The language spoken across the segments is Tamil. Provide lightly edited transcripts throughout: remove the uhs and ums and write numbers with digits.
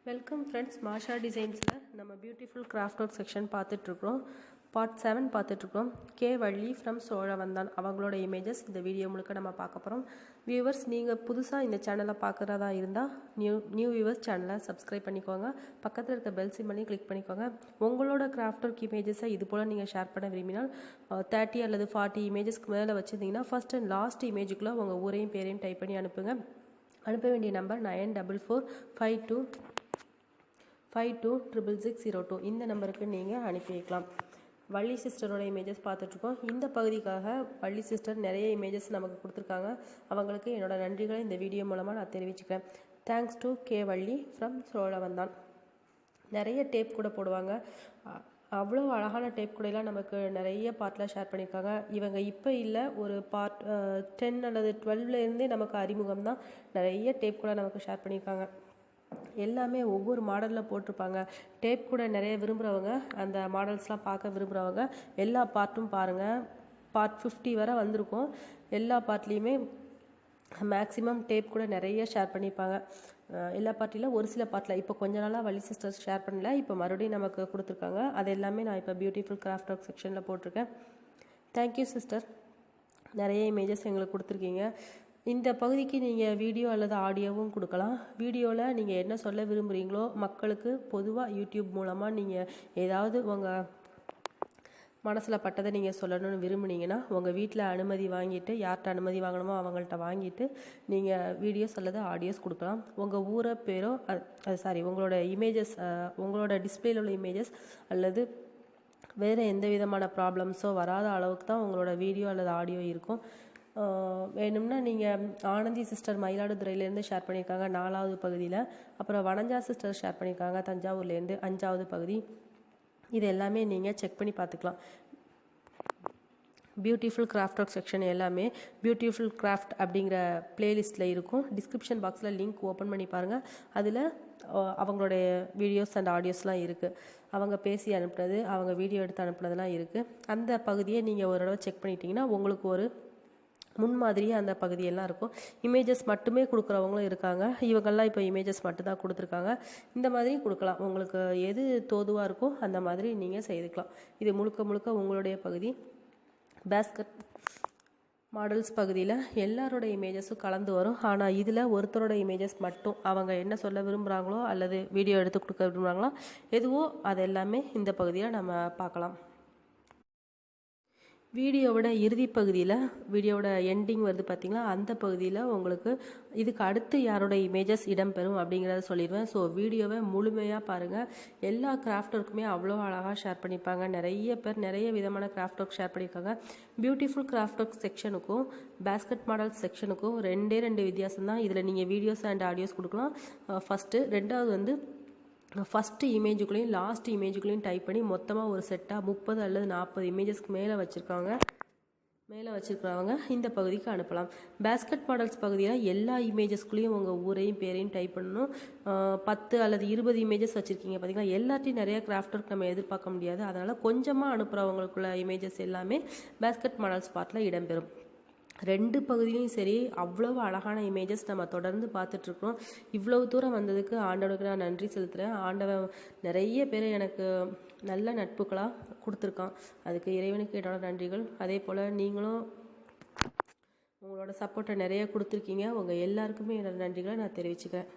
வெல்கம் ஃப்ரெண்ட்ஸ், மாஷா டிசைன்ஸில் நம்ம பியூட்டிஃபுல் கிராஃப்ட் ஒர்க் செக்ஷன் பார்த்துட்ருக்குறோம். part7 பார்த்துட்ருக்கோம். கே வள்ளி ஃப்ரம் சோழவந்தான் அவங்களோட இமேஜஸ் இந்த வீடியோ முழுக்க நம்ம பார்க்க போகிறோம். வியூவர்ஸ், நீங்கள் புதுசாக இந்த சேனலை பார்க்குறதா இருந்தால் நியூ வியூவர்ஸ் சேனலை சப்ஸ்கிரைப் பண்ணிக்கோங்க. பக்கத்தில் இருக்க பெல் சிம்பலையும் கிளிக் பண்ணிக்கோங்க. உங்களோட கிராஃப்ட் ஒர்க் இமேஜஸை இது போல் நீங்கள் ஷேர் பண்ண விரும்பினால் 30 அல்லது 40 இமேஜஸ்க்கு மேலே வச்சுருந்தீங்கன்னா ஃபஸ்ட் அண்ட் லாஸ்ட் இமேஜுக்குள்ளே உங்கள் ஊரையும் பேரையும் டைப் பண்ணி அனுப்புங்க. அனுப்ப வேண்டிய நம்பர் 944525260602. இந்த நம்பருக்கு நீங்கள் அனுப்பி வைக்கலாம். வள்ளி சிஸ்டரோட இமேஜஸ் பார்த்துட்ருக்கோம். இந்த பகுதிக்காக வள்ளி சிஸ்டர் நிறைய இமேஜஸ் நமக்கு கொடுத்துருக்காங்க. அவங்களுக்கு என்னோட நன்றிகளை இந்த வீடியோ மூலமாக நான் தெரிவிச்சுக்கிறேன். Thanks to K Valli from Cholavandan. நிறைய டேப் கூட போடுவாங்க. அவ்வளோ அழகான டேப் கூடையெல்லாம் நமக்கு நிறைய பார்ட்டில் ஷேர் பண்ணியிருக்காங்க. இவங்க இப்போ இல்லை, ஒரு பார்ட் 10 அல்லது 12லேருந்தே நமக்கு அறிமுகம் தான். நிறைய டேப் கூட நமக்கு ஷேர் பண்ணியிருக்காங்க. எல்லாமே ஒவ்வொரு மாடலில் போட்டிருப்பாங்க. டேப் கூட நிறைய விரும்புகிறவங்க, அந்த மாடல்ஸ்லாம் பார்க்க விரும்புகிறவங்க எல்லா பார்ட்டும் பாருங்கள். பார்ட் 50 வரை வந்திருக்கும். எல்லா பார்ட்லேயுமே மேக்ஸிமம் டேப் கூட நிறைய ஷேர் பண்ணியிருப்பாங்க. எல்லா பார்ட்டியில் ஒரு சில பார்ட்டில் இப்போ கொஞ்ச நாளாக வள்ளி சிஸ்டர்ஸ் ஷேர் பண்ணல, இப்போ மறுபடியும் நமக்கு கொடுத்துருக்காங்க. அது எல்லாமே நான் இப்போ பியூட்டிஃபுல் கிராஃப்ட் ஒர்க் செக்ஷனில் போட்டிருக்கேன். தேங்க்யூ சிஸ்டர், நிறைய இமேஜஸ் எங்களுக்கு கொடுத்துருக்கீங்க. இந்த பகுதிக்கு நீங்கள் வீடியோ அல்லது ஆடியோவும் கொடுக்கலாம். வீடியோவில் நீங்கள் என்ன சொல்ல விரும்புகிறீங்களோ மக்களுக்கு பொதுவாக யூடியூப் மூலமாக நீங்கள் ஏதாவது உங்கள் மனசில் பட்டதை நீங்கள் சொல்லணும்னு விரும்புனீங்கன்னா உங்கள் வீட்டில் அனுமதி வாங்கிட்டு, யார்கிட்ட அனுமதி வாங்கணுமோ அவங்கள்ட்ட வாங்கிட்டு நீங்கள் வீடியோஸ் அல்லது ஆடியோஸ் கொடுக்கலாம். உங்கள் ஊரை பேரோ உங்களோட இமேஜஸ், உங்களோட டிஸ்பிளேல உள்ள இமேஜஸ் அல்லது வேறு எந்த விதமான ப்ராப்ளம்ஸோ வராத அளவுக்கு தான் உங்களோட வீடியோ அல்லது ஆடியோ இருக்கும். வேணும்னா நீங்கள் ஆனந்தி சிஸ்டர் மயிலாடுதுறையிலேருந்து ஷேர் பண்ணியிருக்காங்க 4வது பகுதியில். அப்புறம் வனஜா சிஸ்டர் ஷேர் பண்ணியிருக்காங்க தஞ்சாவூர்லேருந்து 5வது பகுதி. இது எல்லாமே நீங்கள் செக் பண்ணி பார்த்துக்கலாம். பியூட்டிஃபுல் கிராஃப்ட் ஒர்க் செக்ஷன் எல்லாமே பியூட்டிஃபுல் கிராஃப்ட் அப்படிங்கிற பிளேலிஸ்ட்டில் இருக்கும். டிஸ்கிரிப்ஷன் பாக்ஸில் லிங்க் ஓப்பன் பண்ணி பாருங்கள். அதில் அவங்களுடைய வீடியோஸ் அண்ட் ஆடியோஸ்லாம் இருக்குது. அவங்க பேசி அனுப்புனது, அவங்க வீடியோ எடுத்து அனுப்புனதுலாம் இருக்குது. அந்த பகுதியை நீங்கள் ஒரு தடவை செக் பண்ணிட்டீங்கன்னா உங்களுக்கு ஒரு முன்மாதிரியே அந்த பகுதியெல்லாம் இருக்கும். இமேஜஸ் மட்டுமே கொடுக்குறவங்களும் இருக்காங்க. இவங்கெல்லாம் இப்போ இமேஜஸ் மட்டும்தான் கொடுத்துருக்காங்க. இந்த மாதிரி கொடுக்கலாம். உங்களுக்கு எது தோதுவாக இருக்கோ அந்த மாதிரி நீங்கள் செய்துக்கலாம். இது முழுக்க முழுக்க உங்களுடைய பகுதி. பேஸ்கட் மாடல்ஸ் பகுதியில் எல்லாரோட இமேஜஸும் கலந்து வரும். ஆனால் இதில் ஒருத்தரோட இமேஜஸ் மட்டும் அவங்க என்ன சொல்ல விரும்புகிறாங்களோ அல்லது வீடியோ எடுத்து கொடுக்க விரும்புகிறாங்களோ எதுவோ அது எல்லாமே இந்த பகுதியில் நம்ம பார்க்கலாம். வீடியோவோட இறுதி பகுதியில், வீடியோவோட எண்டிங் வருது பார்த்திங்களா, அந்த பகுதியில் உங்களுக்கு இதுக்கு அடுத்து யாரோட இமேஜஸ் இடம்பெறும் அப்படிங்கிறத சொல்லிடுவேன். ஸோ வீடியோவை முழுமையாக பாருங்கள். எல்லா கிராஃப்ட் ஒர்க்குமே அவ்வளோ அழகாக ஷேர் பண்ணியிருப்பாங்க. நிறைய பேர் நிறைய விதமான கிராஃப்ட் ஒர்க் ஷேர் பண்ணியிருக்காங்க. பியூட்டிஃபுல் கிராஃப்ட் ஒர்க் செக்ஷனுக்கும் பேஸ்கட் மாடல் செக்ஷனுக்கும் 2 வித்தியாசம் தான். இதில் நீங்கள் வீடியோஸ் அண்ட் ஆடியோஸ் கொடுக்கலாம். ஃபஸ்ட்டு. ரெண்டாவது ஃபஸ்ட்டு இமேஜுக்குள்ளேயும் லாஸ்ட் இமேஜுக்குள்ளேயும் டைப் பண்ணி மொத்தமாக ஒரு செட்டாக 30 அல்லது 40 இமேஜஸ்க்கு மேலே வச்சுருக்கிறவங்க இந்த பகுதிக்கு அனுப்பலாம். பேஸ்கட் மாடல்ஸ் பகுதியில் எல்லா இமேஜஸ்குள்ளேயும் உங்கள் ஊரையும் பேரையும் டைப் பண்ணணும். 10 அல்லது 20 இமேஜஸ் வச்சுருக்கீங்க பார்த்தீங்கன்னா, எல்லாத்தையும் நிறைய கிராஃப்ட் ஒர்க் நம்ம எதிர்பார்க்க முடியாது. அதனால் கொஞ்சமாக அனுப்புகிறவங்களுக்குள்ள இமேஜஸ் எல்லாமே பேஸ்கட் மாடல்ஸ் பார்ட்டில் இடம்பெறும். 2 பகுதியிலையும் சரி அவ்வளவு அழகான இமேஜஸ் நம்ம தொடர்ந்து பார்த்துட்ருக்கோம். இவ்வளவு தூரம் வந்ததுக்கு ஆண்டவனுக்கு நான் நன்றி செலுத்துகிறேன். ஆண்டவன் நிறைய பேரை எனக்கு நல்ல நட்புகளாக கொடுத்துருக்கான். அதுக்கு இறைவனுக்கு என்னோட நன்றிகள். அதே போல் நீங்களும் உங்களோட சப்போர்ட்டை நிறைய கொடுத்துருக்கீங்க. உங்கள் எல்லாருக்குமே என்னோட நன்றிகளை நான் தெரிவிச்சுக்கிறேன்.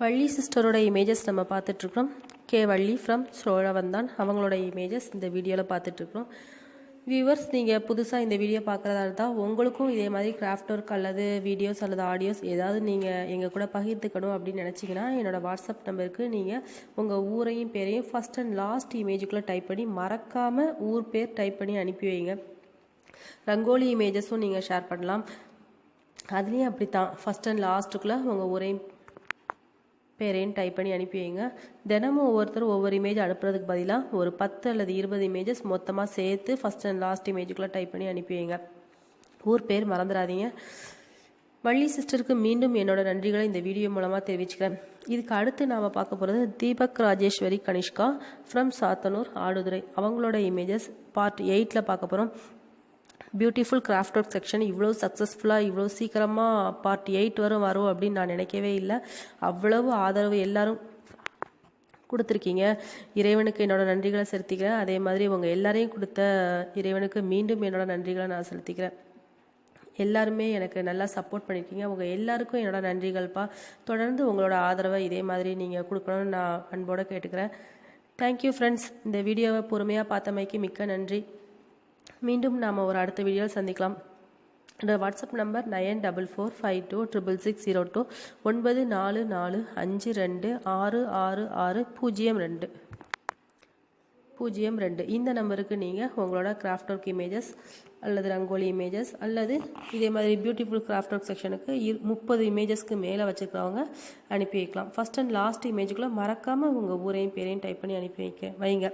வள்ளி சிஸ்டரோட இமேஜஸ் நம்ம பார்த்துட்ருக்குறோம். கே வள்ளி ஃப்ரம் சோழவந்தான் அவங்களோட இமேஜஸ் இந்த வீடியோவில் பார்த்துட்ருக்குறோம். வியூவர்ஸ், நீங்கள் புதுசாக இந்த வீடியோ பார்க்குறதா இருந்தால் உங்களுக்கும் இதே மாதிரி கிராஃப்ட் ஒர்க் அல்லது வீடியோஸ் அல்லது ஆடியோஸ் ஏதாவது நீங்கள் எங்கள் கூட பகிர்ந்துக்கணும் அப்படின்னு நினச்சிங்கன்னா என்னோடய வாட்ஸ்அப் நம்பருக்கு நீங்கள் உங்கள் ஊரையும் பேரையும் ஃபஸ்ட் அண்ட் லாஸ்ட் இமேஜுக்குள்ளே டைப் பண்ணி மறக்காமல் ஊர் பேர் டைப் பண்ணி அனுப்பி வைங்க. ரங்கோலி இமேஜஸும் நீங்கள் ஷேர் பண்ணலாம். அதுலேயும் அப்படி தான் ஃபஸ்ட் அண்ட் லாஸ்ட்டுக்குள்ளே உங்கள் ஊரையும் பேரையும் டைப் பண்ணி அனுப்பி வைங்க. தினமும் ஒவ்வொருத்தரும் ஒவ்வொரு இமேஜ் அனுப்புறதுக்கு பதிலாக ஒரு 10 அல்லது 20 இமேஜஸ் மொத்தமாக சேர்த்து ஃபஸ்ட் அண்ட் லாஸ்ட் இமேஜுக்குள்ளே டைப் பண்ணி அனுப்பி வைங்க. ஊர் பேர் மறந்துடாதீங்க. வள்ளி சிஸ்டருக்கு மீண்டும் என்னோட நன்றிகளை இந்த வீடியோ மூலமாக தெரிவிச்சுக்கிறேன். இதுக்கு அடுத்து நாம் பார்க்க போகிறது தீபக் ராஜேஸ்வரி கனிஷ்கா ஃப்ரம் சாத்தனூர் ஆடுதுறை அவங்களோட இமேஜஸ் பார்ட் 8 பார்க்க போகிறோம். பியூட்டிஃபுல் கிராஃப்ட் ஒர்க் செக்ஷன் இவ்வளோ சக்ஸஸ்ஃபுல்லாக இவ்வளோ சீக்கிரமாக பார்ட் 8 வரும் அப்படின்னு நான் நினைக்கவே இல்லை. அவ்வளவு ஆதரவு எல்லாரும் கொடுத்துருக்கீங்க. இறைவனுக்கு என்னோட நன்றிகளை செலுத்திக்கிறேன். அதே மாதிரி உங்கள் எல்லாரையும் கொடுத்த இறைவனுக்கு மீண்டும் என்னோட நன்றிகளை நான் செலுத்திக்கிறேன். எல்லாருமே எனக்கு நல்லா சப்போர்ட் பண்ணியிருக்கீங்க. உங்கள் எல்லாருக்கும் என்னோட நன்றிகள்ப்பா. தொடர்ந்து உங்களோட ஆதரவை இதே மாதிரி நீங்கள் கொடுக்கணும்னு நான் அன்போடு கேட்டுக்கிறேன். Thank you friends. இந்த வீடியோவை பொறுமையாக பார்த்தமைக்கு மிக்க நன்றி. மீண்டும் நாம் ஒரு அடுத்த வீடியோவில் சந்திக்கலாம். என்னோட வாட்ஸ்அப் நம்பர் 9445266602 9452566602. இந்த நம்பருக்கு நீங்கள் உங்களோட கிராஃப்ட் ஒர்க் இமேஜஸ் அல்லது ரங்கோலி இமேஜஸ் அல்லது இதே மாதிரி பியூட்டிஃபுல் கிராஃப்ட் ஒர்க் செக்ஷனுக்கு 30 இமேஜஸ்க்கு மேலே வச்சுருக்கிறவங்க அனுப்பி வைக்கலாம். ஃபஸ்ட் அண்ட் லாஸ்ட் இமேஜுக்குள்ளே மறக்காமல் உங்கள் ஊரையும் பேரையும் டைப் பண்ணி அனுப்பி வைங்க.